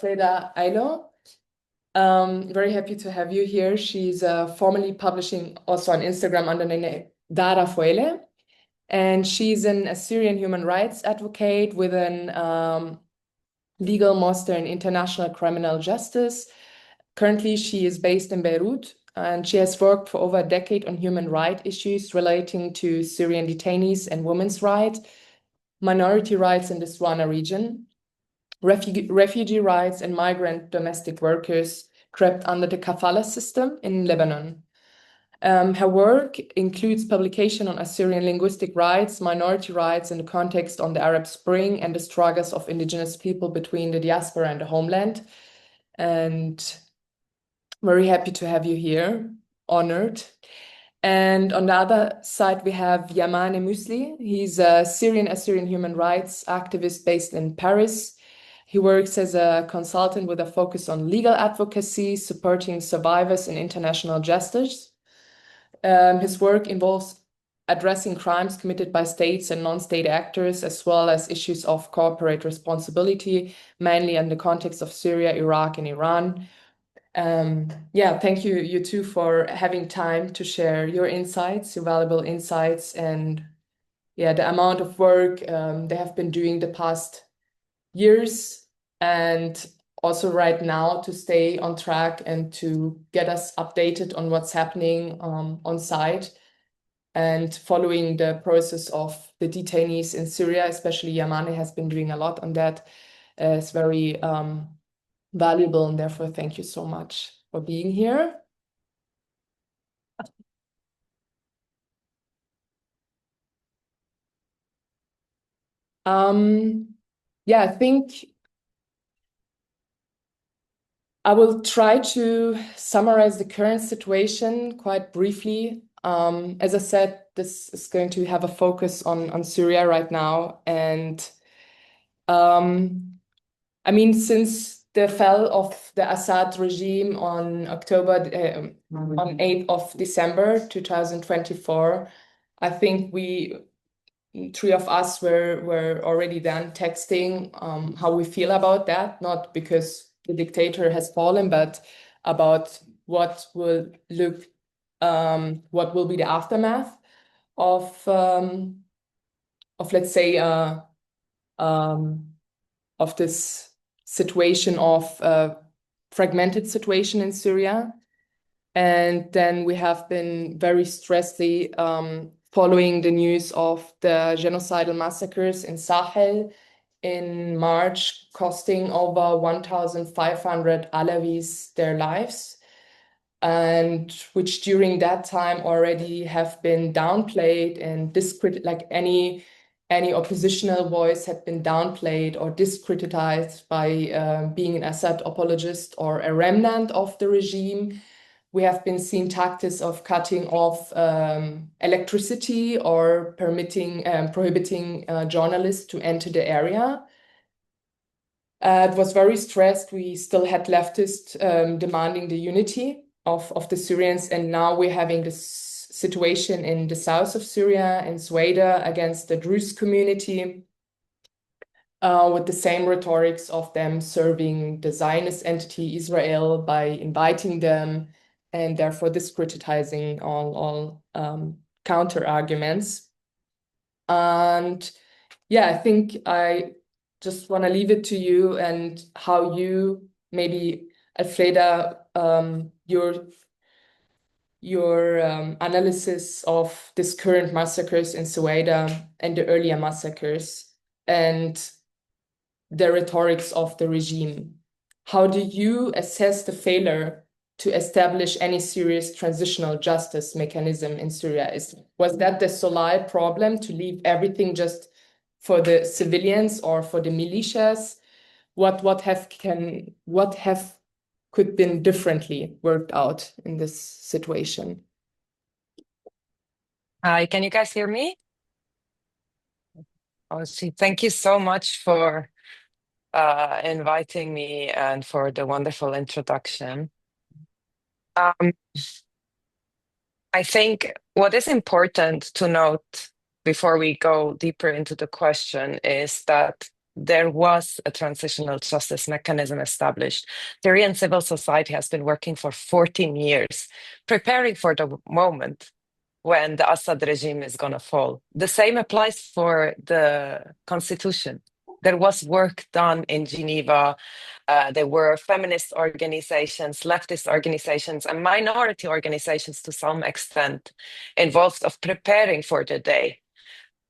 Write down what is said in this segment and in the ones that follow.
Alfreda Eilo. Very happy to have you here. She's formerly publishing also on Instagram under the name Dara Foi'Elle. And she's an Assyrian human rights advocate with an legal master in international criminal justice. Currently, she is based in Beirut, and she has worked for over a decade on human rights issues relating to Syrian detainees and women's rights, minority rights in the SWANA region, refugee rights, and migrant domestic workers trapped under the Kafala system in Lebanon. Her work includes publication on Assyrian linguistic rights, minority rights in the context on the Arab Spring, and the struggles of indigenous people between the diaspora and the homeland. And very happy to have you here, honored. And on the other side, we have Yamane Mousli. He's a Assyrian human rights activist based in Paris. He works as a consultant with a focus on legal advocacy, supporting survivors in international justice. His work involves addressing crimes committed by states and non-state actors, as well as issues of corporate responsibility, mainly in the context of Syria, Iraq, and Iran. Thank you, you two, for having time to share your insights, your valuable insights, and the amount of work they have been doing the past years, and also right now to stay on track and to get us updated on what's happening on site and following the process of the detainees in Syria, especially Yamane has been doing a lot on that. It's very valuable, and therefore thank you so much for being here. I think I will try to summarize the current situation quite briefly. As I said, this is going to have a focus on Syria right now. And since the fall of the Assad regime on on 8th of December 2024, I think three of us were already then texting how we feel about that, not because the dictator has fallen, but about what will be the aftermath of let's say of this situation of fragmented situation in Syria. And then we have been very stressedly following the news of the genocidal massacres in Sahel in March, costing over 1,500 Alawis their lives, and which during that time already have been downplayed and like any oppositional voice had been downplayed or discredited by being an Assad apologist or a remnant of the regime. We have been seeing tactics of cutting off electricity or prohibiting journalists to enter the area. It was very stressed. We still had leftists demanding the unity of the Syrians, and now we're having this situation in the south of Syria, in Sweden, against the Druze community, with the same rhetorics of them serving the Zionist entity Israel by inviting them and therefore discrediting all counter arguments. And I think I just want to leave it to you and how you, maybe Alfreda, your analysis of this current massacres in Sweden and the earlier massacres and the rhetorics of the regime. How do you assess the failure to establish any serious transitional justice mechanism in Syria? Was that the sole problem, to leave everything just for the civilians or for the militias? What could been differently worked out in this situation? Hi, can you guys hear me? Thank you so much for inviting me and for the wonderful introduction. I think what is important to note before we go deeper into the question is that there was a transitional justice mechanism established. Syrian civil society has been working for 14 years, preparing for the moment when the Assad regime is going to fall. The same applies for the constitution. There was work done in Geneva. There were feminist organizations, leftist organizations, and minority organizations to some extent involved of preparing for the day.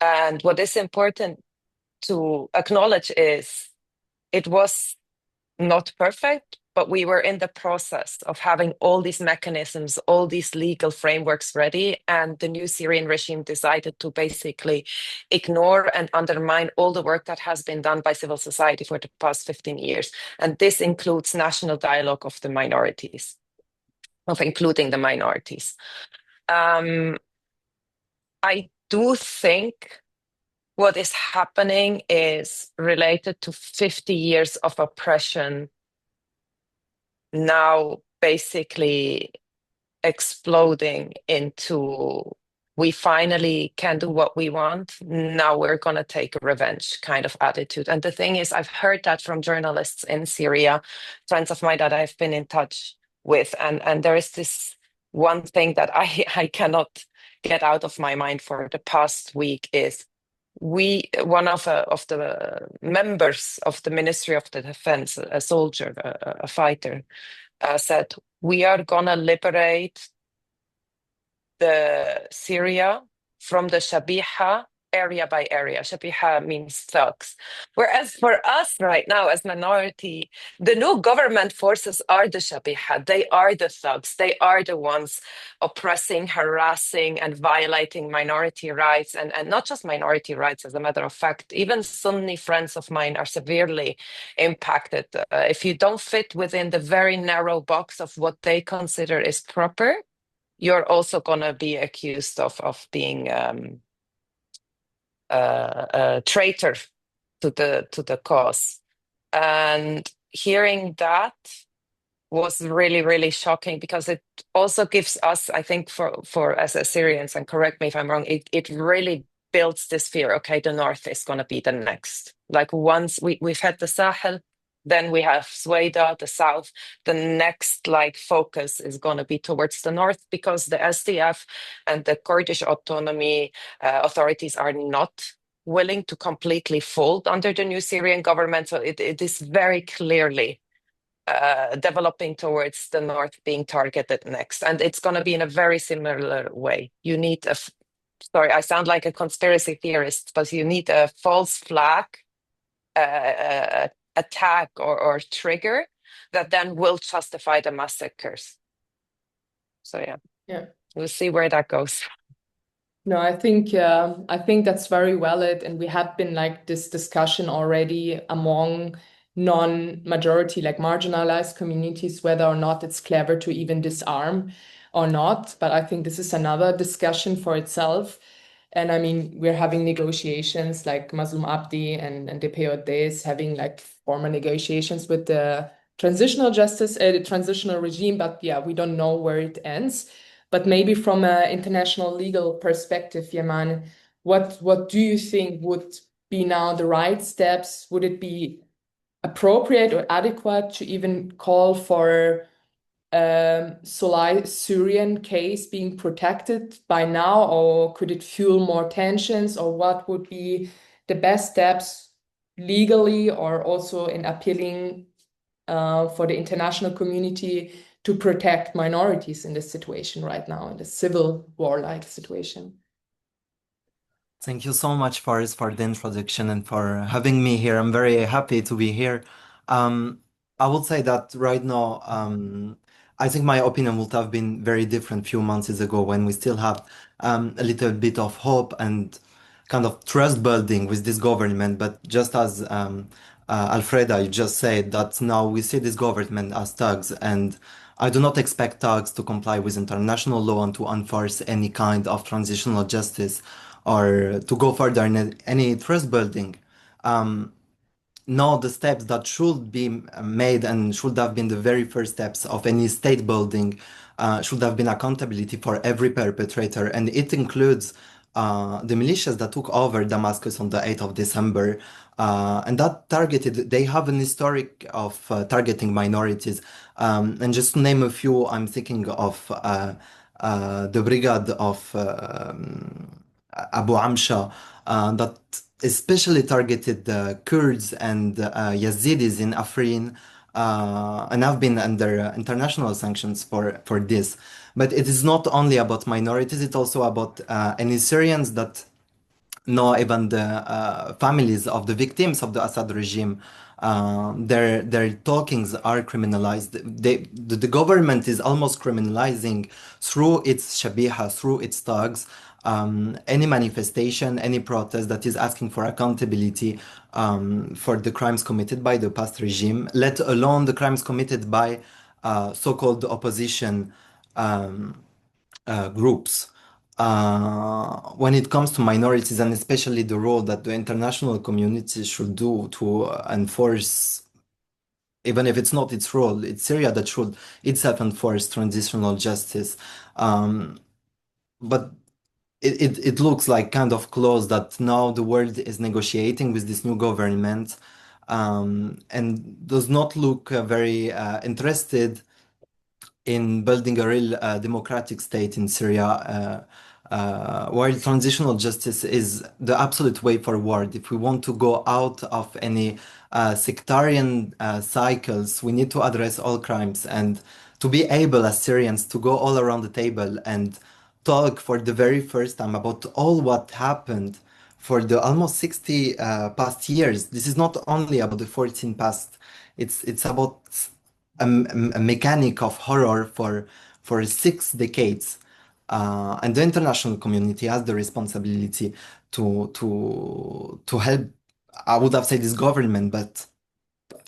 And what is important to acknowledge is it was not perfect, but we were in the process of having all these mechanisms, all these legal frameworks ready. And the new Syrian regime decided to basically ignore and undermine all the work that has been done by civil society for the past 15 years. And this includes national dialogue of the minorities, of including the minorities. I do think what is happening is related to 50 years of oppression now basically exploding into we finally can do what we want. Now we're going to take revenge kind of attitude. And the thing is, I've heard that from journalists in Syria, friends of mine that I've been in touch with. And there is this one thing that I cannot get out of my mind for the past week is one of the members of the Ministry of the Defense, a soldier, a fighter, said, we are going to liberate the Syria from the Shabiha area by area. Shabiha means thugs. Whereas for us right now as minority, the new government forces are the Shabiha. They are the thugs. They are the ones oppressing, harassing, and violating minority rights. And not just minority rights, as a matter of fact. Even Sunni friends of mine are severely impacted. If you don't fit within the very narrow box of what they consider is proper, you're also going to be accused of being a traitor to the cause. And hearing that was really, really shocking because it also gives us, I think, for as Assyrians, and correct me if I'm wrong, it really builds this fear. Okay, the north is going to be the next. Like once we've had the Sahel, then we have Sweda, the south. The next focus is going to be towards the north because the SDF and the Kurdish autonomy authorities are not willing to completely fold under the new Syrian government. So it is very clearly developing towards the north being targeted next. And it's going to be in a very similar way. You need sorry, I sound like a conspiracy theorist, but you need a false flag attack or trigger that then will justify the massacres. So Yeah. We'll see where that goes. No, I think that's very valid, and we have been this discussion already among non-majority, marginalized communities, whether or not it's clever to even disarm or not. But I think this is another discussion for itself. And I mean, we're having negotiations like Mazlum Abdi and DPOD is having formal negotiations with the the transitional regime. But yeah, we don't know where it ends. But maybe from an international legal perspective, Yaman, what do you think would be now the right steps? Would it be appropriate or adequate to even call for Syrian case being protected by now, or could it fuel more tensions, or what would be the best steps legally or also in appealing for the international community to protect minorities in this situation right now, in the civil war-like situation? Thank you so much, Faris, for the introduction and for having me here. I'm very happy to be here. I would say that right now, I think my opinion would have been very different few months ago when we still have a little bit of hope and kind of trust building with this government. But just as Alfreda, you just said that now we see this government as thugs, and I do not expect thugs to comply with international law and to enforce any kind of transitional justice or to go further in any trust building. No, the steps that should be made and should have been the very first steps of any state building should have been accountability for every perpetrator, and it includes the militias that took over Damascus on the 8th of December. And that they have an historic of targeting minorities. And just to name a few, I'm thinking of the brigade of Abu Amsha that especially targeted the Kurds and Yazidis in Afrin, and have been under international sanctions for this. But it is not only about minorities, it's also about any Syrians that know even the families of the victims of the Assad regime. Their talkings are criminalized. The government is almost criminalizing through its shabiha, through its thugs, any manifestation, any protest that is asking for accountability for the crimes committed by the past regime, let alone the crimes committed by so-called opposition groups. When it comes to minorities, and especially the role that the international community should do to enforce, even if it's not its role, it's Syria that should itself enforce transitional justice. But it looks like kind of close that now the world is negotiating with this new government, and does not look very interested in building a real democratic state in Syria, while transitional justice is the absolute way forward. If we want to go out of any sectarian cycles, we need to address all crimes and to be able as Syrians to go all around the table and talk for the very first time about all what happened for the almost 60 past years. This is not only about the 14 past, it's about a mechanic of horror for 6 decades. And the international community has the responsibility to help, I would have said this government, but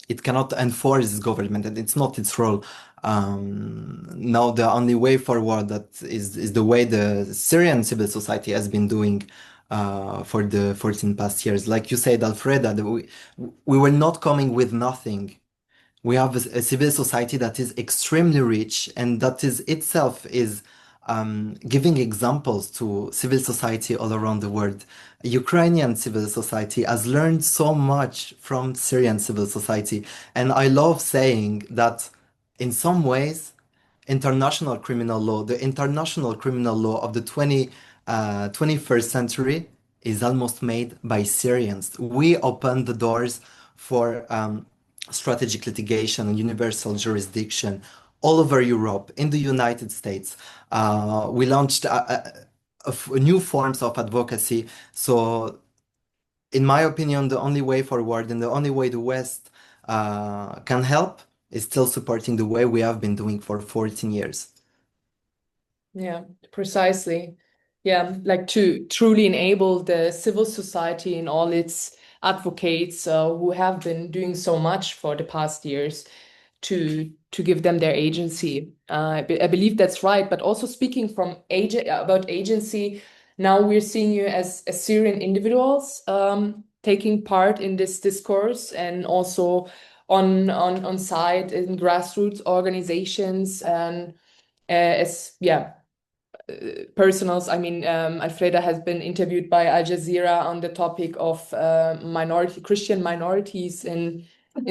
it cannot enforce this government, and it's not its role. Now the only way forward that is the way the Syrian civil society has been doing for the 14 past years. Like you said, Alfreda, we were not coming with nothing. We have a civil society that is extremely rich and that is itself is giving examples to civil society all around the world. Ukrainian civil society has learned so much from Syrian civil society, and I love saying that in some ways international criminal law, the international criminal law of the 21st century is almost made by Syrians. We opened the doors for strategic litigation and universal jurisdiction all over Europe, in the United States. We launched new forms of advocacy. So, in my opinion, the only way forward and the only way the West can help is still supporting the way we have been doing for 14 years. Yeah, precisely. Yeah, like to truly enable the civil society and all its advocates who have been doing so much for the past years to give them their agency. I believe that's right. But also speaking from about agency, now we're seeing you as Assyrian individuals taking part in this discourse and also on site in grassroots organizations and as personals. I mean, Alfreda has been interviewed by Al Jazeera on the topic of Christian minorities in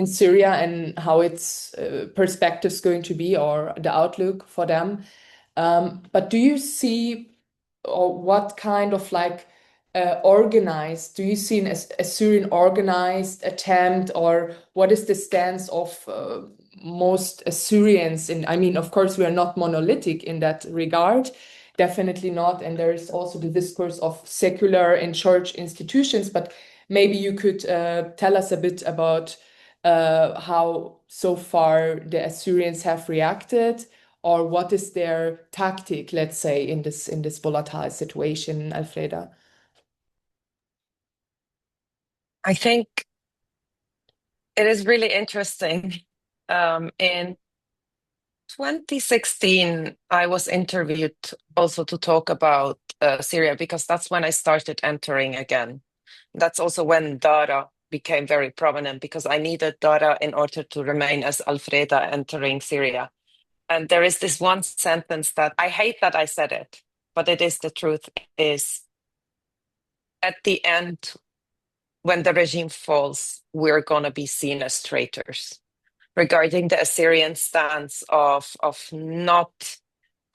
Syria and how its perspectives going to be or the outlook for them. But do you see, or what kind of like organized, do you see an Assyrian organized attempt, or what is the stance of most Assyrians? And I mean, of course, we are not monolithic in that regard, definitely not. And there's also the discourse of secular and church institutions, but maybe you could tell us a bit about how so far the Assyrians have reacted, or what is their tactic, let's say, in this volatile situation, Alfreda? I think it is really interesting. In 2016, I was interviewed also to talk about Syria because that's when I started entering again. That's also when Dara became very prominent because I needed Dara in order to remain as Alfreda entering Syria. And there is this one sentence that I hate that I said it, but it is the truth, is at the end, when the regime falls, we're going to be seen as traitors. Regarding the Assyrian stance of not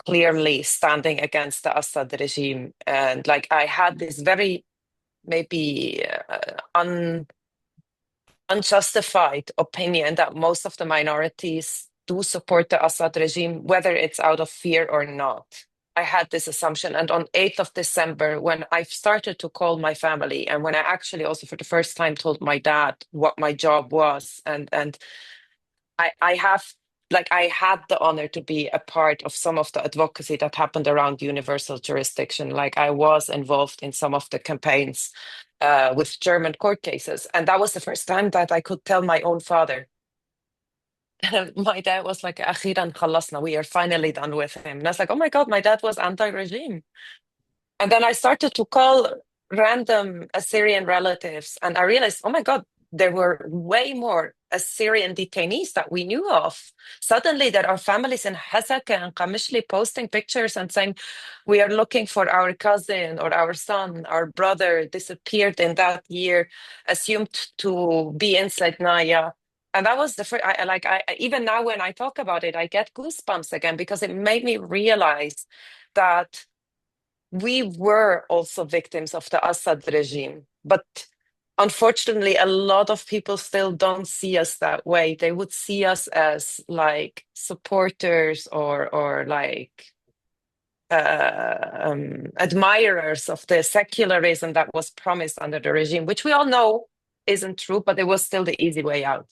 clearly standing against the Assad regime, and like I had this very maybe unjustified opinion that most of the minorities do support the Assad regime, whether it's out of fear or not. I had this assumption. And on 8th of December, when I started to call my family, and when I actually also for the first time told my dad what my job was, and I had the honor to be a part of some of the advocacy that happened around universal jurisdiction. Like I was involved in some of the campaigns with German court cases. And that was the first time that I could tell my own father. My dad was like, "Akhiran khalasna, we are finally done with him." And I was like, oh my God, my dad was anti-regime. And then I started to call random Assyrian relatives, and I realized, oh my God, there were way more Assyrian detainees that we knew of. Suddenly, there are families in Hasaka and Qamishli posting pictures and saying, we are looking for our cousin or our son, our brother disappeared in that year, assumed to be inside Naya. And that was the first, even now when I talk about it, I get goosebumps again because it made me realize that we were also victims of the Assad regime, but unfortunately, a lot of people still don't see us that way. They would see us as like supporters or like admirers of the secularism that was promised under the regime, which we all know isn't true, but it was still the easy way out.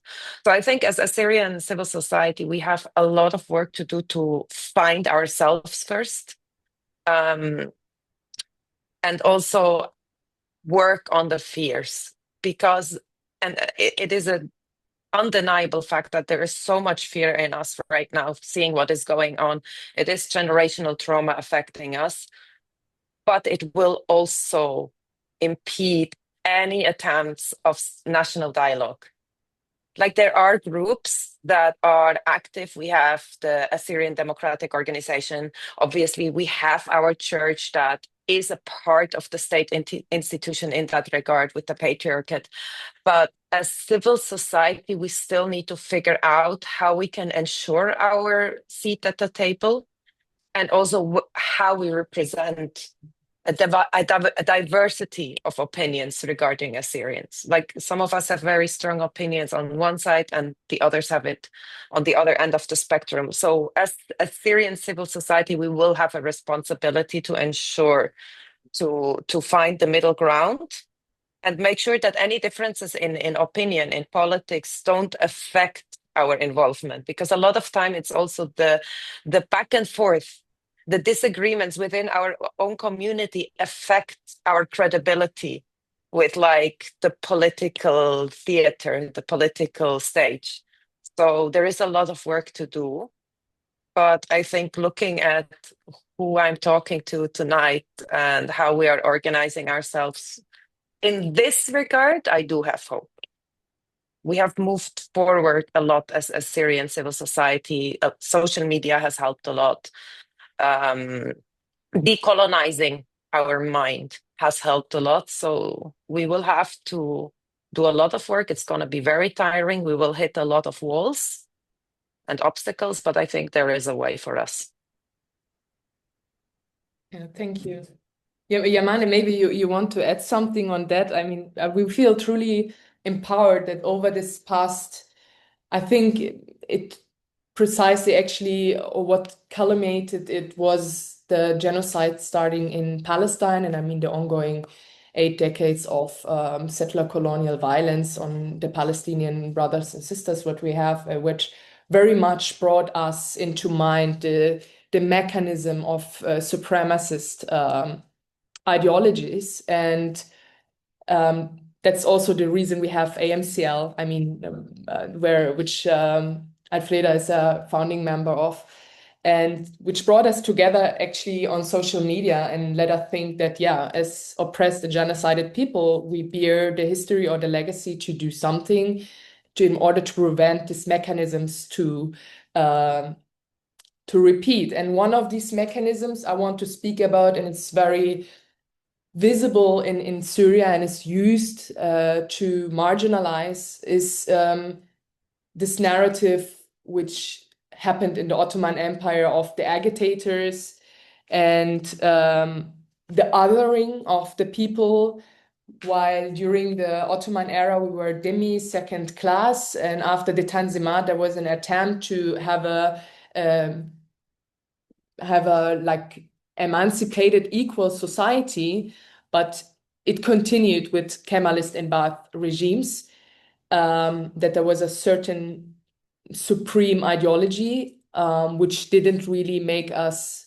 So I think as Assyrian civil society, we have a lot of work to do to find ourselves first. And also work on the fears, because it is an undeniable fact that there is so much fear in us right now, seeing what is going on. It is generational trauma affecting us, but it will also impede any attempts of national dialogue. Like there are groups that are active. We have the Assyrian Democratic Organization. Obviously, we have our church that is a part of the state institution in that regard with the patriarchate. But as civil society, we still need to figure out how we can ensure our seat at the table, and also how we represent a diversity of opinions regarding Assyrians. Like some of us have very strong opinions on one side and the others have it on the other end of the spectrum. So as Assyrian civil society, we will have a responsibility to ensure to find the middle ground and make sure that any differences in opinion, in politics, don't affect our involvement. Because a lot of time it's also the back and forth, the disagreements within our own community affect our credibility with like the political theater, the political stage. So there is a lot of work to do. But I think looking at who I'm talking to tonight and how we are organizing ourselves in this regard, I do have hope. We have moved forward a lot as Syrian civil society. Social media has helped a lot. Decolonizing our mind has helped a lot. So we will have to do a lot of work. It's going to be very tiring. We will hit a lot of walls and obstacles, but I think there is a way for us. Yeah, thank you. Yeah, Yamane, maybe you want to add something on that. I mean, we feel truly empowered that over this past, I think it precisely actually what culminated it was the genocide starting in Palestine, and I mean the ongoing 8 decades of settler colonial violence on the Palestinian brothers and sisters, what we have, which very much brought us into mind the mechanism of supremacist ideologies. And that's also the reason we have AMCL, I mean, which Alfreda is a founding member of, and which brought us together actually on social media and let us think that, yeah, as oppressed and genocided people, we bear the history or the legacy to do something in order to prevent these mechanisms to repeat. And one of these mechanisms I want to speak about, and it's very visible in Syria and is used to marginalize is this narrative which happened in the Ottoman Empire of the agitators and the othering of the people, while during the Ottoman era we were dhimmi, second class, and after the Tanzimat there was an attempt to have a like emancipated equal society, but it continued with Kemalist and Ba'ath regimes, that there was a certain supreme ideology which didn't really make us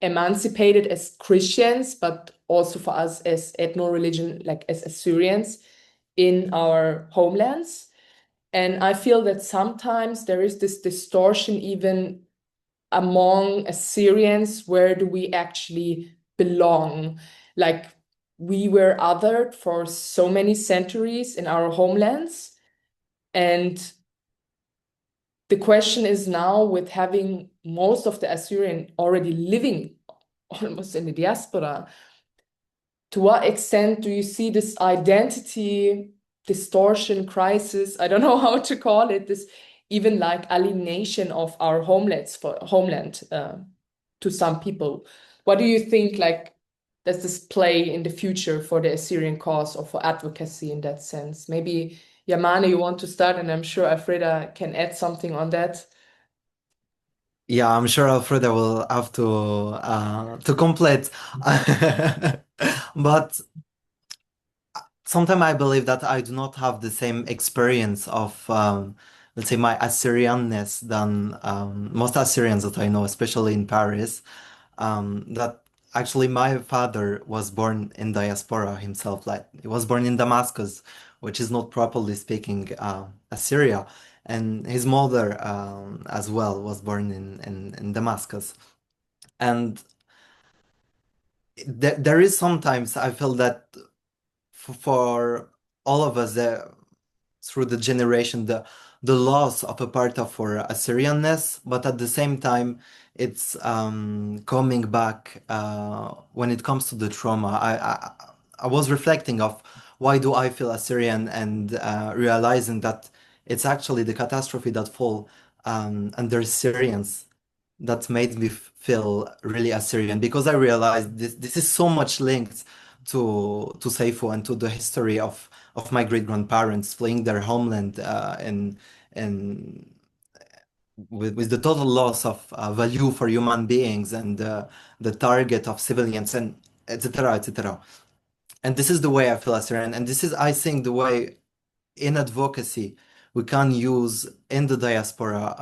emancipated as Christians, but also for us as ethno-religion, like as Assyrians in our homelands. And I feel that sometimes there is this distortion even among Assyrians. Where do we actually belong? Like, we were othered for so many centuries in our homelands. And the question is now, with having most of the Assyrian already living almost in the diaspora, to what extent do you see this identity distortion crisis? I don't know how to call it, this even like alienation of our homeland to some people. What do you think, like, does this play in the future for the Assyrian cause or for advocacy in that sense? Maybe Yamane, you want to start, and I'm sure Alfreda can add something on that. Yeah, I'm sure Alfreda will have to complete. But sometimes I believe that I do not have the same experience of, let's say, my Assyrianness than most Assyrians that I know, especially in Paris. That actually my father was born in diaspora himself. Like, he was born in Damascus, which is not properly speaking Assyria, and his mother as well was born in Damascus. And there is sometimes I feel that for all of us, through the generation, the loss of a part of our Assyrianness, but at the same time, it's coming back when it comes to the trauma. I was reflecting of why do I feel Assyrian, and realizing that it's actually the catastrophe that fall under Syrians that made me feel really Assyrian, because I realized this is so much linked to Saifu and to the history of my great grandparents fleeing their homeland and with the total loss of value for human beings and the target of civilians and etc. etc. And this is the way I feel Assyrian, and this is, I think, the way in advocacy we can use in the diaspora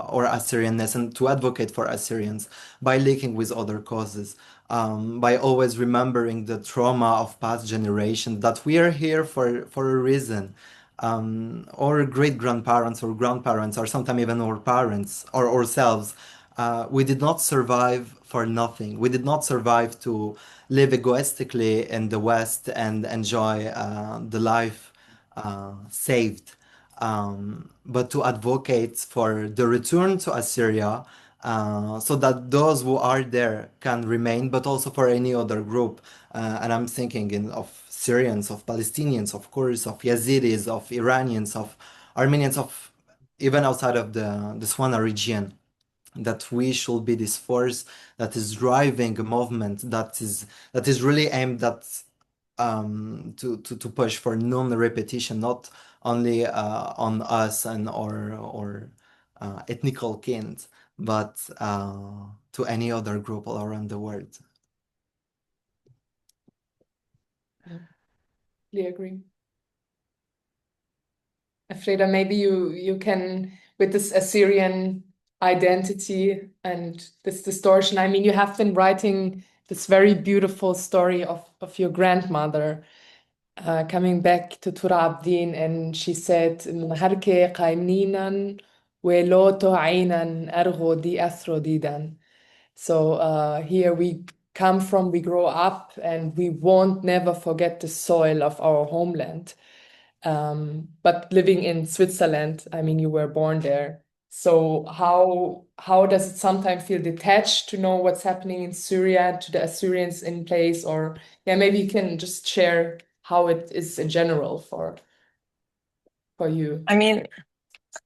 or Assyrianness, and to advocate for Assyrians by linking with other causes, by always remembering the trauma of past generations, that we are here for a reason. Our great grandparents or grandparents, or sometimes even our parents or ourselves, we did not survive for nothing. We did not survive to live egoistically in the West and enjoy the life saved, but to advocate for the return to Assyria, so that those who are there can remain, but also for any other group. And I'm thinking of Syrians, of Palestinians, of course, of Yazidis, of Iranians, of Armenians, of even outside of the SWANA region, that we should be this force that is driving a movement that is really aimed at to push for non-repetition, not only on us and or ethnical kin, but to any other group all around the world. Yeah, agree. Alfreda, maybe you can, with this Assyrian identity and this distortion. I mean, you have been writing this very beautiful story of your grandmother coming back to Turabdin, and she said, "Harke qaimninan weloto ainan argo di athro didan." So here we come from, we grow up, and we won't never forget the soil of our homeland. But living in Switzerland, I mean, you were born there. So how does it sometimes feel detached to know what's happening in Syria to the Assyrians in place? Or yeah, maybe you can just share how it is in general for you. I mean,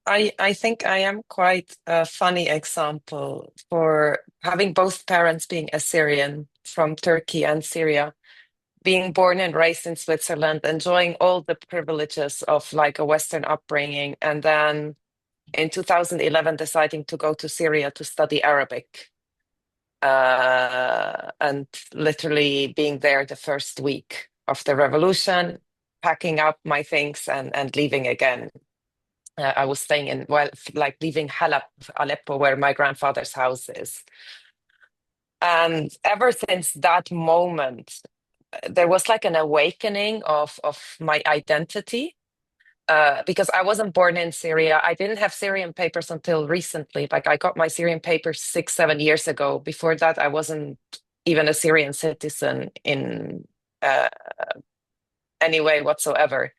I think I am quite a funny example for having both parents being Assyrian from Turkey and Syria, being born and raised in Switzerland, enjoying all the privileges of like a Western upbringing, and then in 2011 deciding to go to Syria to study Arabic, and literally being there the first week of the revolution, packing up my things and leaving again. I was staying in, well, like leaving Halab, Aleppo, where my grandfather's house is. And ever since that moment, there was like an awakening of my identity. Because I wasn't born in Syria. I didn't have Syrian papers until recently. Like I got my Syrian papers 6, 7 years ago. Before that, I wasn't even a Syrian citizen in uh, any way whatsoever.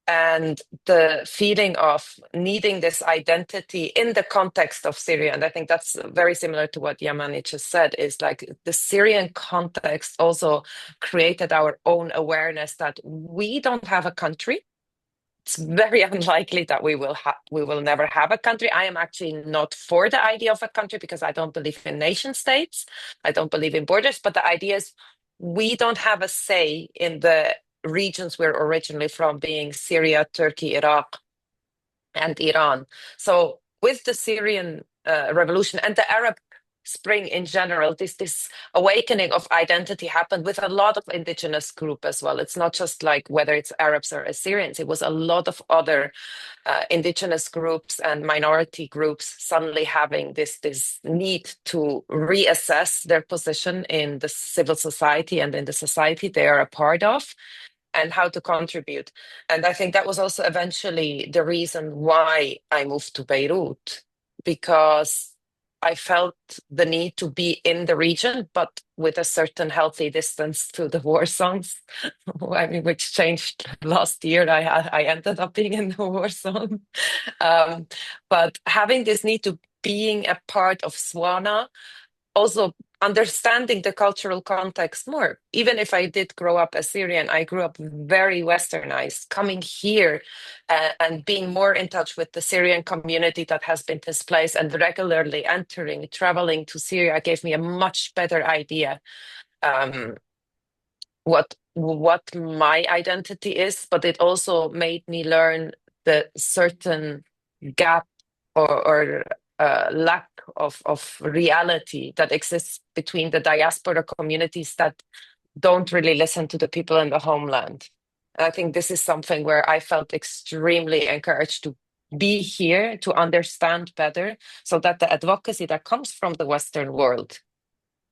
And the feeling of needing this identity in the context of Syria, and I think that's very similar to what Yamane just said, is like the Syrian context also created our own awareness that we don't have a country. It's very unlikely that we will never have a country. I am actually not for the idea of a country because I don't believe in nation states. I don't believe in borders, but the idea is we don't have a say in the regions we're originally from, being Syria, Turkey, Iraq, and Iran. So with the Syrian revolution and the Arab Spring in general, this awakening of identity happened with a lot of indigenous group as well. It's not just like whether it's Arabs or Assyrians. It was a lot of other indigenous groups and minority groups suddenly having this need to reassess their position in the civil society and in the society they are a part of, and how to contribute. And I think that was also eventually the reason why I moved to Beirut, because I felt the need to be in the region, but with a certain healthy distance to the war zones. I mean, which changed last year. I ended up being in the war zone. But having this need to being a part of SWANA, also understanding the cultural context more. Even if I did grow up Assyrian, I grew up very westernized. Coming here and being more in touch with the Syrian community that has been displaced and regularly traveling to Syria gave me a much better idea what my identity is, but it also made me learn the certain gap or lack of reality that exists between the diaspora communities that don't really listen to the people in the homeland. And I think this is something where I felt extremely encouraged to be here to understand better, so that the advocacy that comes from the Western world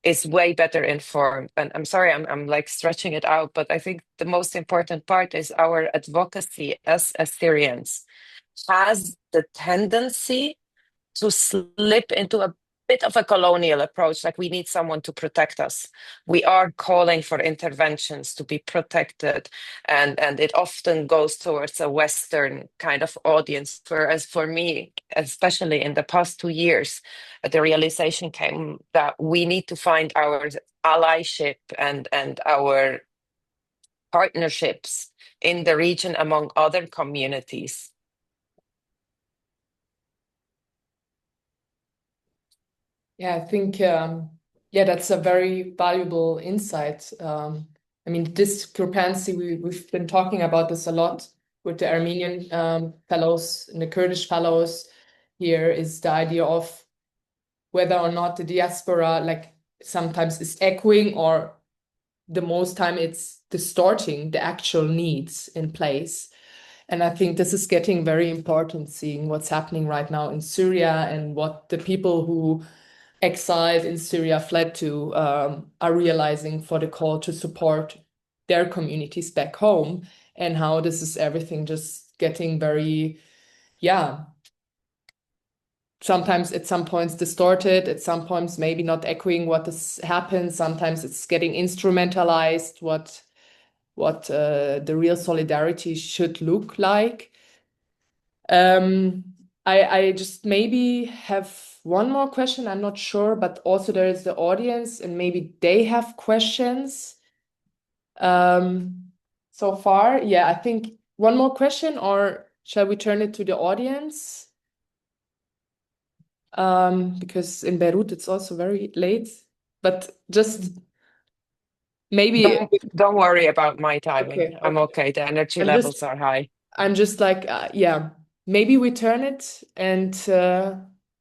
is way better informed. And I'm sorry, I'm like stretching it out, but I think the most important part is our advocacy as Assyrians has the tendency to slip into a bit of a colonial approach, like we need someone to protect us. We are calling for interventions to be protected, and it often goes towards a Western kind of audience. Whereas for me, especially in the past 2 years, the realization came that we need to find our allyship and our partnerships in the region among other communities. Yeah, I think that's a very valuable insight. I mean, discrepancy, we've been talking about this a lot with the Armenian fellows and the Kurdish fellows here, is the idea of whether or not the diaspora like sometimes is echoing, or the most time it's distorting the actual needs in place. And I think this is getting very important, seeing what's happening right now in Syria and what the people who exiled in Syria fled to are realizing for the call to support their communities back home, and how this is everything just getting very, sometimes at some points distorted, at some points maybe not echoing what has happened. Sometimes it's getting instrumentalized, what the real solidarity should look like. I just maybe have one more question. I'm not sure, but also there is the audience, and maybe they have questions. So far, yeah, I think one more question, or shall we turn it to the audience? Because in Beirut it's also very late, but just maybe. Don't worry about my timing. Okay, I'm okay. The energy I'm levels just are high. I'm just like, yeah, maybe we turn it and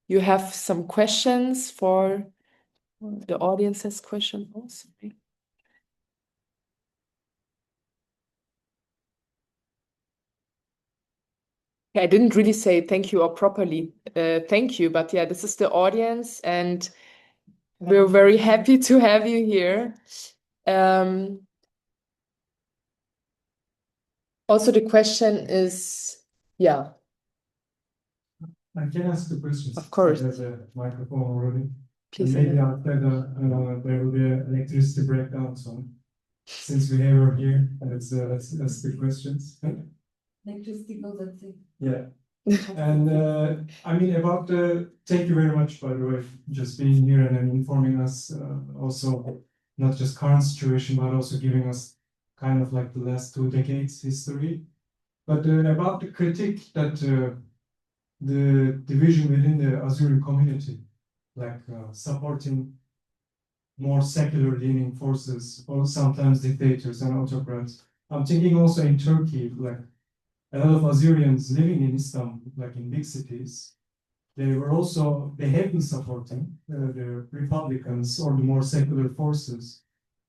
you have some questions for the audience has questions also. Yeah, I didn't really say thank you or properly thank you, but yeah, this is the audience and we're very happy to have you here. Also, the question is, yeah, I can ask the questions. of course. There's a microphone already. Please. And maybe after there will be an electricity breakdown. So since we have her here, let's ask the questions. Electricity goes at sea. Yeah. And I mean, about thank you very much, by the way, just being here and informing us also, not just current situation, but also giving us kind of like the last 2 decades history. But about the critique that the division within the Assyrian community, like supporting more secular leaning forces or sometimes dictators and autocrats. I'm thinking also in Turkey, like a lot of Assyrians living in Istanbul, like in big cities, they have been supporting the Republicans or the more secular forces.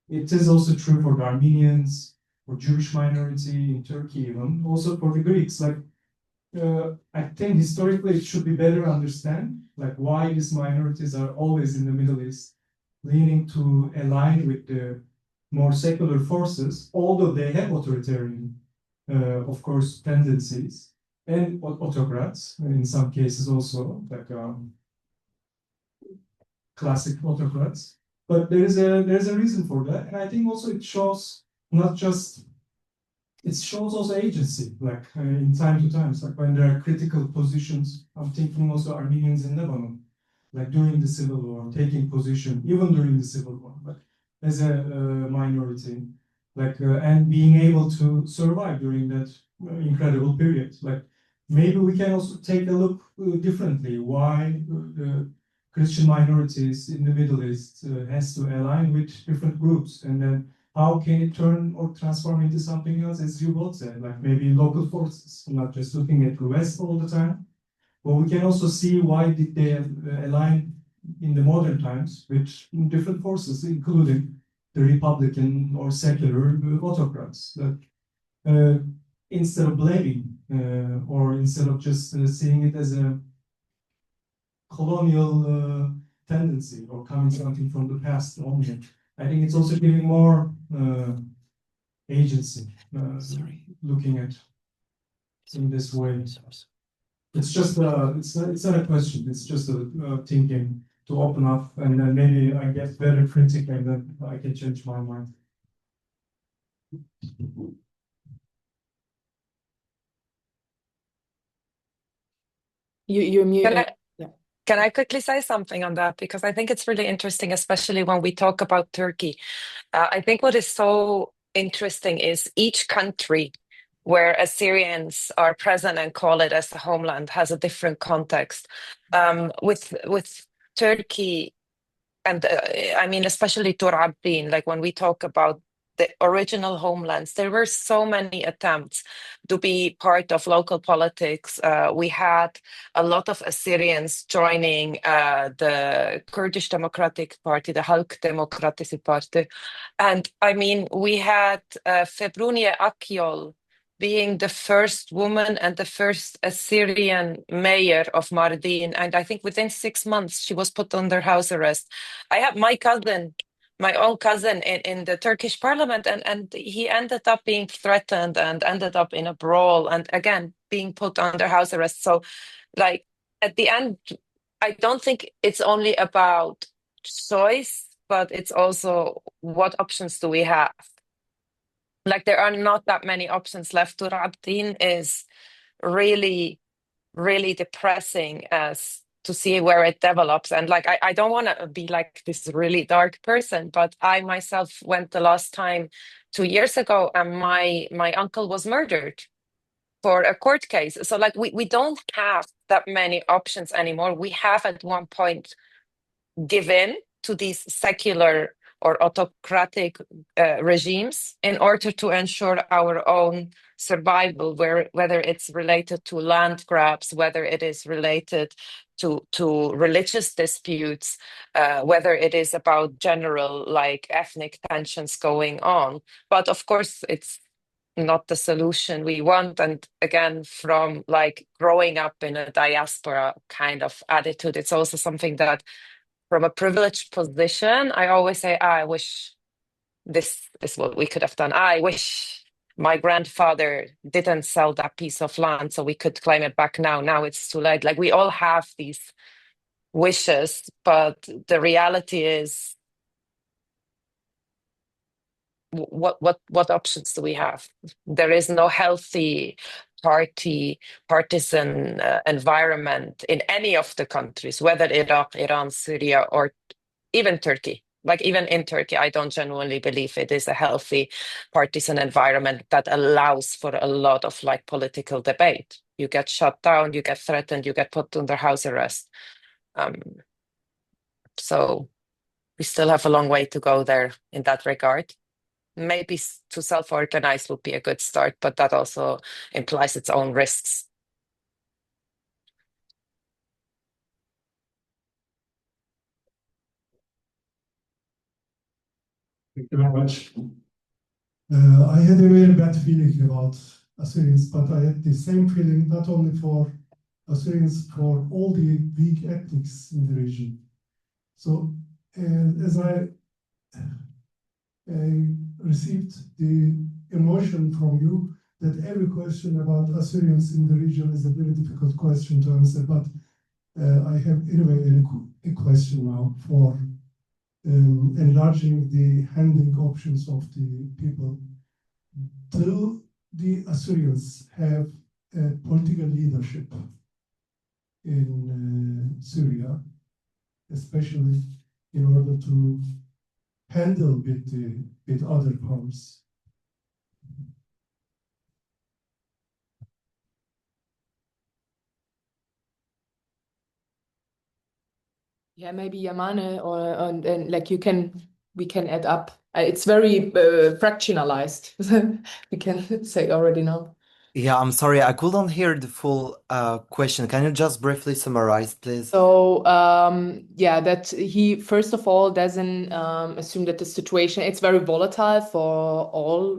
It is also true for the Armenians, for Jewish minority in Turkey even, also for the Greeks. Like I think historically it should be better understand like why these minorities are always in the Middle East, leaning to align with the more secular forces, although they have authoritarian, of course, tendencies and autocrats in some cases also, like classic autocrats. But there's a reason for that, and I think also it shows not just it shows also agency, like in time to time, like when there are critical positions. I'm thinking also Armenians in Lebanon, like during the civil war, taking position, even during the civil war, like as a minority, like and being able to survive during that incredible period. Like maybe we can also take a look differently. Why the Christian minorities in the Middle East has to align with different groups, and then how can it turn or transform into something else, as you both said, like maybe local forces, not just looking at the West all the time, but we can also see why did they align in the modern times with different forces, including the Republican or secular autocrats. That instead of blaming or instead of just seeing it as a colonial tendency or coming something from the past only, I think it's also giving more agency, looking at in this way. It's just it's not a question. It's just a thinking to open up, and then maybe I get better critic, and then I can change my mind. You mute. Can I quickly say something on that? Because I think it's really interesting, especially when we talk about Turkey. I think what is so interesting is each country where Assyrians are present and call it as a homeland has a different context. With Turkey, and I mean, especially Tur Abdin, like when we talk about the original homelands, there were so many attempts to be part of local politics. We had a lot of Assyrians joining the Kurdish Democratic Party, the Halk Demokratisi Party. And I mean, we had Februniye Akyol being the first woman and the first Assyrian mayor of Mardin. And I think within 6 months, she was put under house arrest. I have my own cousin in the Turkish parliament, and he ended up being threatened and ended up in a brawl and again being put under house arrest. So, like, at the end, I don't think it's only about choice, but it's also what options do we have? Like, there are not that many options left. Tur Abdin is really really depressing as to see where it develops. And like, I don't want to be like this really dark person, but I myself went the last time 2 years ago, and my uncle was murdered for a court case. So like we don't have that many options anymore. We have at one point give in to these secular or autocratic regimes in order to ensure our own survival, whether it's related to land grabs, whether it is related to religious disputes, whether it is about general like ethnic tensions going on. But of course, it's not the solution we want. And again, from like growing up in a diaspora kind of attitude, it's also something that from a privileged position, I always say, I wish this is what we could have done. I wish my grandfather didn't sell that piece of land so we could claim it back now. Now it's too late. Like we all have these wishes, but the reality is what options do we have? There is no healthy partisan environment in any of the countries, whether Iraq, Iran, Syria, or even Turkey. Like even in Turkey, I don't genuinely believe it is a healthy partisan environment that allows for a lot of like political debate. You get shut down, you get threatened, you get put under house arrest. So we still have a long way to go there in that regard. Maybe to self-organize would be a good start, but that also implies its own risks. Thank you very much. I had a very bad feeling about Assyrians, but I had the same feeling not only for Assyrians, for all the weak ethnics in the region. So as I received the emotion from you that every question about Assyrians in the region is a very difficult question to answer, but I have anyway a question now for enlarging the handling options of the people. Do the Assyrians have a political leadership in Syria, especially in order to handle with other powers? Yeah, maybe Yamane and like we can add up. It's very fractionalized. We can say already now. Yeah, I'm sorry, I couldn't hear the full question. Can you just briefly summarize, please? So yeah, that he first of all doesn't assume that the situation, it's very volatile for all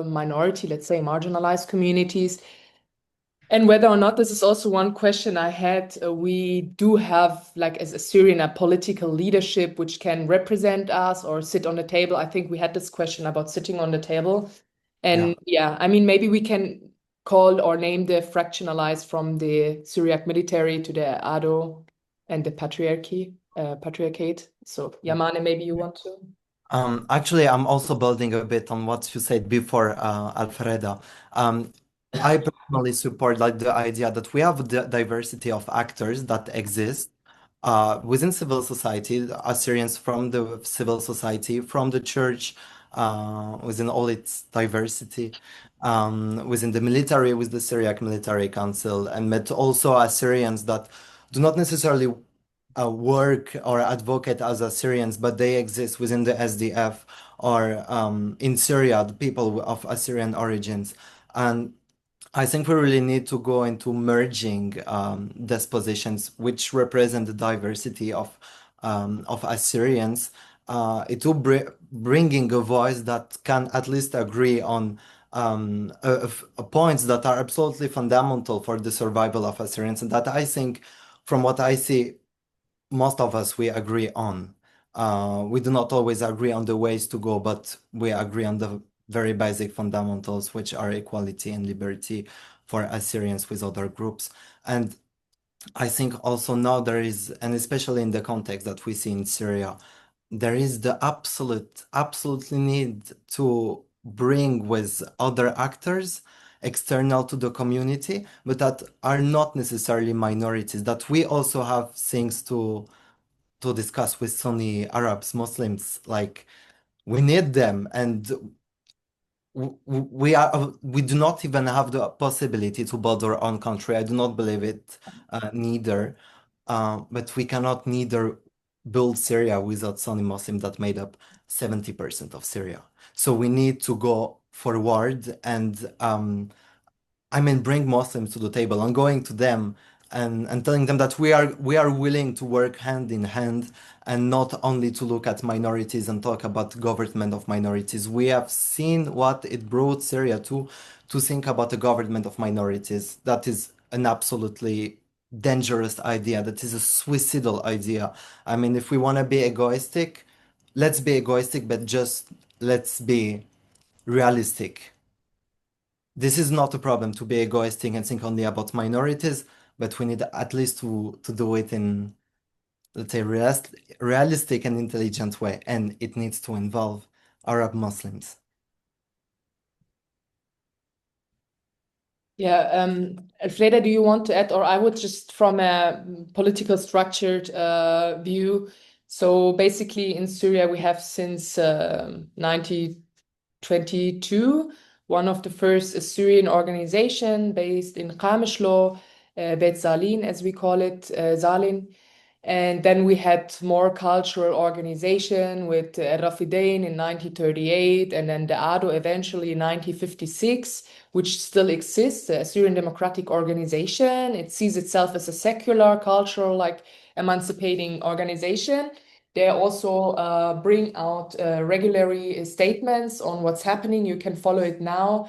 minority, let's say marginalized communities. And whether or not, this is also one question I had. We do have, like as Assyrian, a political leadership which can represent us or sit on the table. I think we had this question about sitting on the table. And yeah, I mean, maybe we can call or name the fractionalized from the Syriac military to the ADO and the patriarchate. So Yamane, maybe you want to? Actually, I'm also building a bit on what you said before, Alfreda. I personally support like the idea that we have the diversity of actors that exist within civil society, Assyrians from the civil society, from the church, within all its diversity, within the military, with the Syriac Military Council, and met also Assyrians that do not necessarily work or advocate as Assyrians, but they exist within the SDF or in Syria, the people of Assyrian origins. And I think we really need to go into merging these positions, which represent the diversity of Assyrians, into bringing a voice that can at least agree on points that are absolutely fundamental for the survival of Assyrians, and that I think, from what I see, most of us we agree on. We do not always agree on the ways to go, but we agree on the very basic fundamentals, which are equality and liberty for Assyrians with other groups. And I think also now there is, and especially in the context that we see in Syria, there is the absolutely need to bring with other actors external to the community, but that are not necessarily minorities, that we also have things to discuss with Sunni Arabs, Muslims, like we need them, and we do not even have the possibility to build our own country. I do not believe it neither. But we cannot neither build Syria without Sunni Muslims that made up 70% of Syria. So we need to go forward and bring Muslims to the table and going to them and telling them that we are willing to work hand in hand and not only to look at minorities and talk about government of minorities. We have seen what it brought Syria to think about a government of minorities. That is an absolutely dangerous idea. That is a suicidal idea. I mean, if we want to be egoistic, let's be egoistic, but just let's be realistic. This is not a problem to be egoistic and think only about minorities, but we need at least to do it in, let's say, realistic and intelligent way, and it needs to involve Arab Muslims. Yeah, Alfreda, do you want to add, or I would just from a political structured view. So basically in Syria, we have since 1922, one of the first Assyrian organization based in Qamishlo, Beit Zalin, as we call it, Zalin. And then we had more cultural organization with Rafidain in 1938, and then the ADO eventually in 1956, which still exists, the Assyrian Democratic Organization. It sees itself as a secular, cultural, like emancipating organization. They also bring out regularly statements on what's happening. You can follow it now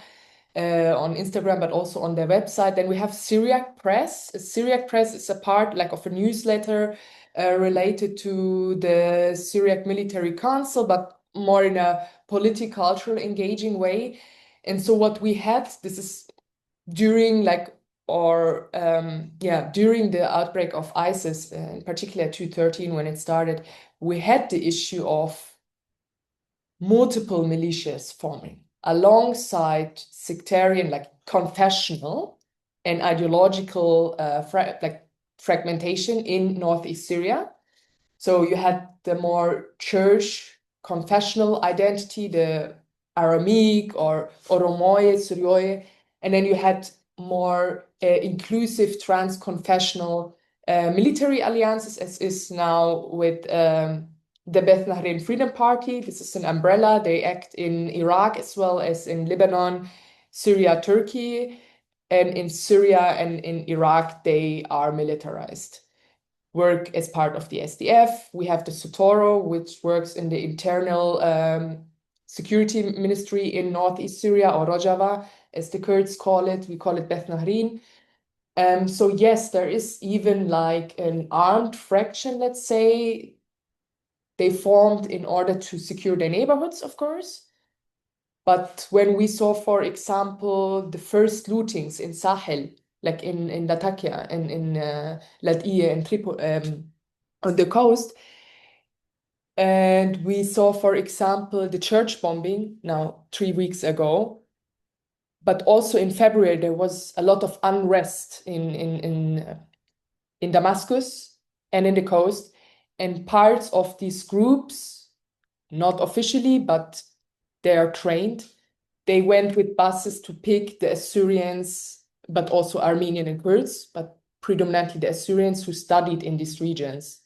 on Instagram, but also on their website. Then we have Syriac Press. Syriac Press is a part like of a newsletter related to the Syriac Military Council, but more in a political, cultural, engaging way. And so what we had, this is during like, or during the outbreak of ISIS, in particular 2013 when it started, we had the issue of multiple militias forming alongside sectarian, like confessional and ideological fragmentation in northeast Syria. So you had the more church confessional identity, the Aramaic or Oromoye, Suryoye, and then you had more inclusive trans-confessional military alliances, as is now with the Beth Nahrain Freedom Party. This is an umbrella. They act in Iraq as well as in Lebanon, Syria, Turkey. And in Syria and in Iraq, they are militarized. Work as part of the SDF. We have the Sotoro, which works in the internal security ministry in northeast Syria, or Rojava, as the Kurds call it. We call it Beth Nahrain. So yes, there is even like an armed fraction, let's say. They formed in order to secure their neighborhoods, of course. But when we saw, for example, the first lootings in Sahel, like in Latakia and in Latia and Tripoli, on the coast, and we saw, for example, the church bombing now 3 weeks ago, but also in February there was a lot of unrest in Damascus and in the coast, and parts of these groups, not officially, but they are trained. They went with buses to pick the Assyrians, but also Armenian and Kurds, but predominantly the Assyrians who studied in these regions,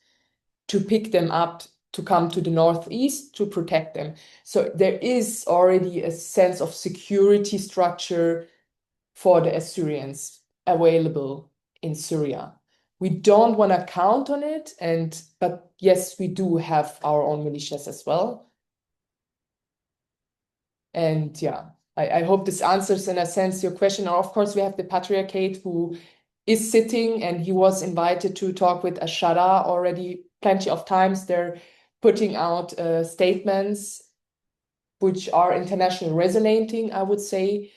to pick them up to come to the northeast to protect them. So there is already a sense of security structure for the Assyrians available in Syria. We don't want to count on it, but yes, we do have our own militias as well. And yeah, I hope this answers in a sense your question. And of course, we have the Patriarchate who is sitting, and he was invited to talk with Ashara already plenty of times. They're putting out statements which are internationally resonating, I would say.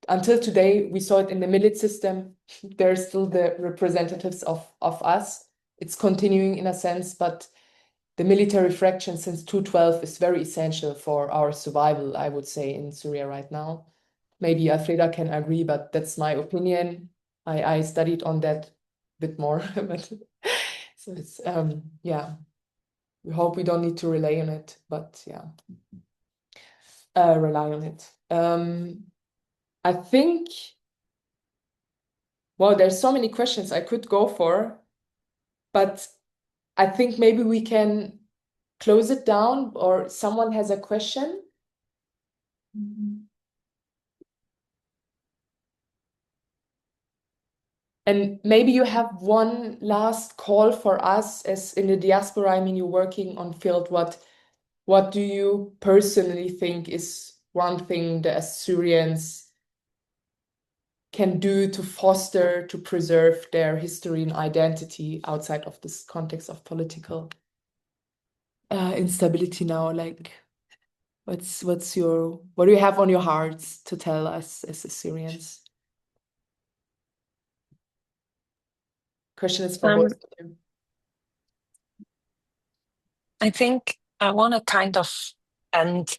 Until today, we saw it in the millet system. They're still the representatives of us. It's continuing in a sense, but the military fraction since 2012 is very essential for our survival, I would say, in Syria right now. Maybe Alfreda can agree, but that's my opinion. I studied on that a bit more, but so it's yeah. We hope we don't need to rely on it, but yeah, rely on it. I think, well, there's so many questions I could go for, but I think maybe we can close it down, or someone has a question. And maybe you have one last call for us as in the diaspora. I mean, you're working on field. What do you personally think is one thing the Assyrians can do to foster, to preserve their history and identity outside of this context of political instability now? Like, what do you have on your hearts to tell us as Assyrians? Question is for both of you. I think I want to kind of end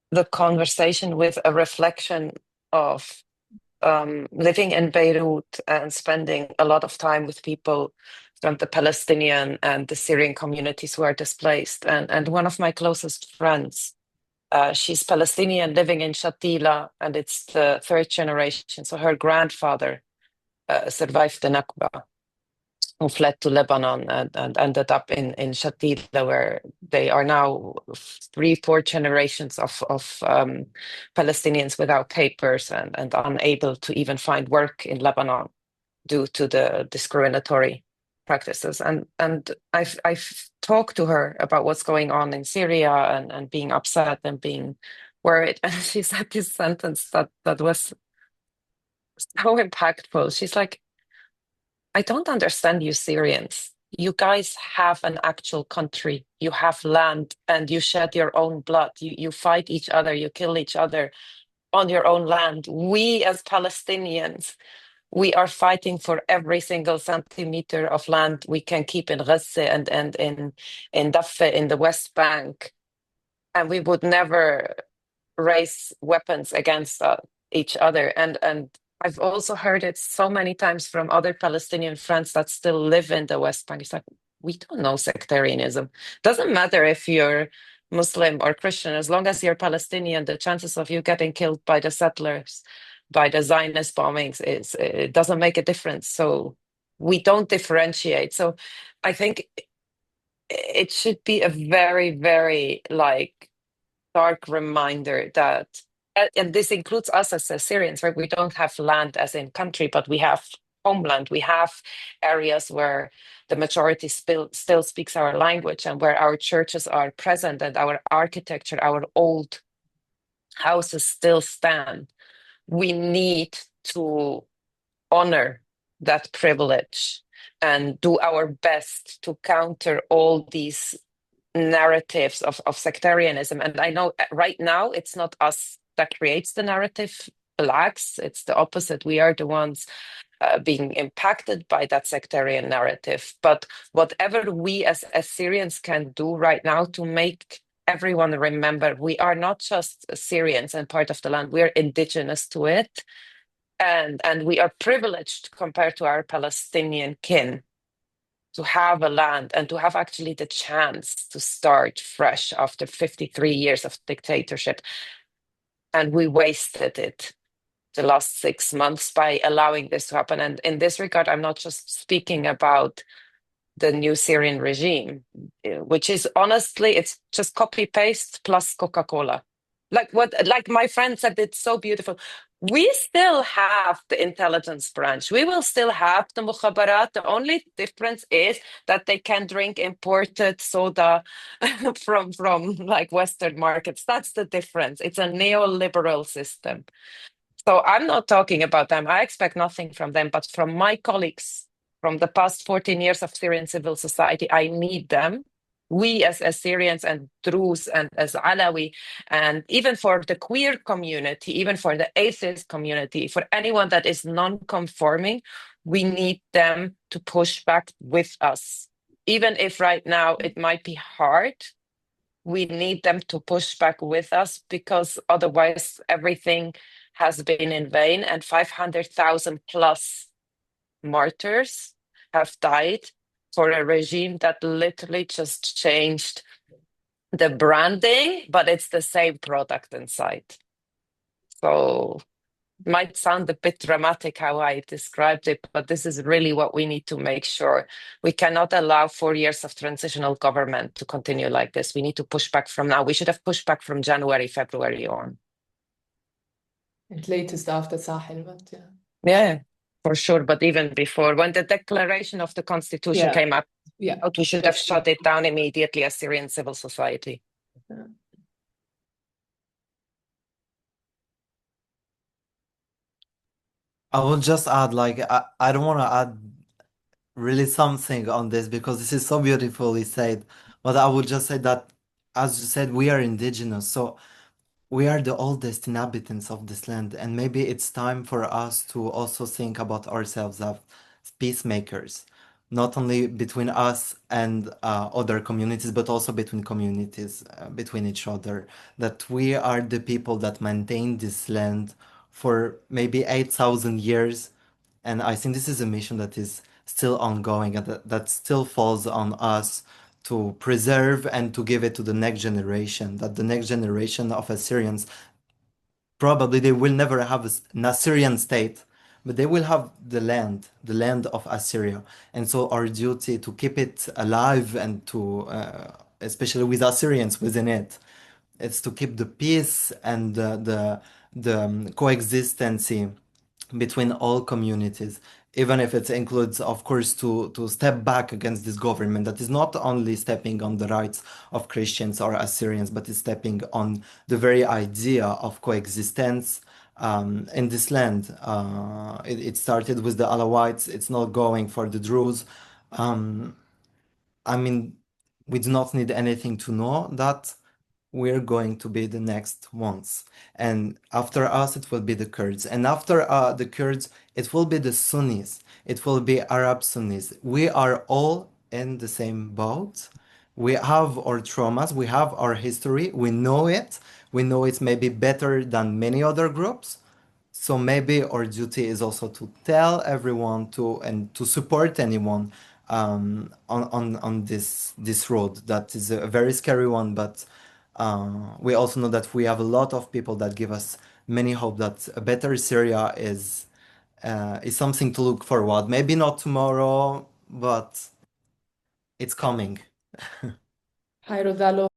the conversation with a reflection of living in Beirut and spending a lot of time with people from the Palestinian and the Syrian communities who are displaced. And one of my closest friends, she's Palestinian living in Shatila, and it's the third generation. So her grandfather survived the Nakba, who fled to Lebanon and ended up in Shatila, where they are now 3-4 generations of Palestinians without papers and unable to even find work in Lebanon due to the discriminatory practices. And I've talked to her about what's going on in Syria and being upset and being worried. And she said this sentence that was so impactful. She's like, I don't understand you Syrians. You guys have an actual country. You have land and you shed your own blood. You fight each other. You kill each other on your own land. We as Palestinians, we are fighting for every single centimeter of land we can keep in Gaza and in Daffa in the West Bank. And we would never raise weapons against each other. And I've also heard it so many times from other Palestinian friends that still live in the West Bank. It's like, we don't know sectarianism. Doesn't matter if you're Muslim or Christian, as long as you're Palestinian, the chances of you getting killed by the settlers, by the Zionist bombings, it doesn't make a difference. So we don't differentiate. So I think it should be a very, very stark reminder that, and this includes us as Assyrians, right? We don't have land as in country, but we have homeland. We have areas where the majority still speaks our language and where our churches are present and our architecture, our old houses still stand. We need to honor that privilege and do our best to counter all these narratives of sectarianism. And I know right now it's not us that creates the narrative, blacks, it's the opposite. We are the ones being impacted by that sectarian narrative. But whatever we as Assyrians can do right now to make everyone remember we are not just Assyrians and part of the land, we are indigenous to it. And we are privileged compared to our Palestinian kin to have a land and to have actually the chance to start fresh after 53 years of dictatorship. And we wasted it the last 6 months by allowing this to happen. And in this regard, I'm not just speaking about the new Syrian regime, which is honestly, it's just copy paste plus Coca-Cola. Like my friend said, it's so beautiful. We still have the intelligence branch. We will still have the mukhabarat. The only difference is that they can drink imported soda from like Western markets. That's the difference. It's a neoliberal system. So I'm not talking about them. I expect nothing from them, but from my colleagues from the past 14 years of Syrian civil society, I need them. We as Assyrians and Druze and as Alawi, and even for the queer community, even for the atheist community, for anyone that is non-conforming, we need them to push back with us. Even if right now it might be hard, we need them to push back with us, because otherwise everything has been in vain, and 500,000 plus martyrs have died for a regime that literally just changed the branding, but it's the same product inside. So it might sound a bit dramatic how I described it, but this is really what we need to make sure. We cannot allow 4 years of transitional government to continue like this. We need to push back from now. We should have pushed back from January, February on. At latest after Sahel, but yeah. Yeah, for sure. But even before, when the declaration of the constitution Yeah. came out, Yeah. we should have shut it down immediately as Syrian civil society. Yeah. I will just add, like, I don't want to add really something on this because this is so beautifully said, but I would just say that, as you said, we are indigenous, so we are the oldest inhabitants of this land, and maybe it's time for us to also think about ourselves as peacemakers, not only between us and other communities, but also between communities, between each other. That we are the people that maintain this land for maybe 8,000 years, and I think this is a mission that is still ongoing and that still falls on us to preserve and to give it to the next generation, that the next generation of Assyrians, probably they will never have an Assyrian state, but they will have the land of Assyria. And so our duty to keep it alive and to, especially with Assyrians within it, it's to keep the peace and the coexistence between all communities, even if it includes, of course, to step back against this government that is not only stepping on the rights of Christians or Assyrians, but is stepping on the very idea of coexistence in this land. It started with the Alawites, it's not going for the Druze. I mean, we do not need anything to know that we're going to be the next ones. And after us, it will be the Kurds. And after the Kurds, it will be the Sunnis. It will be Arab Sunnis. We are all in the same boat. We have our traumas, we have our history, we know it. We know it maybe better than many other groups. So maybe our duty is also to tell everyone to and to support anyone on this road that is a very scary one, but we also know that we have a lot of people that give us many hope that a better Syria is something to look forward. Maybe not tomorrow, but it's coming. Hi, Rodallo.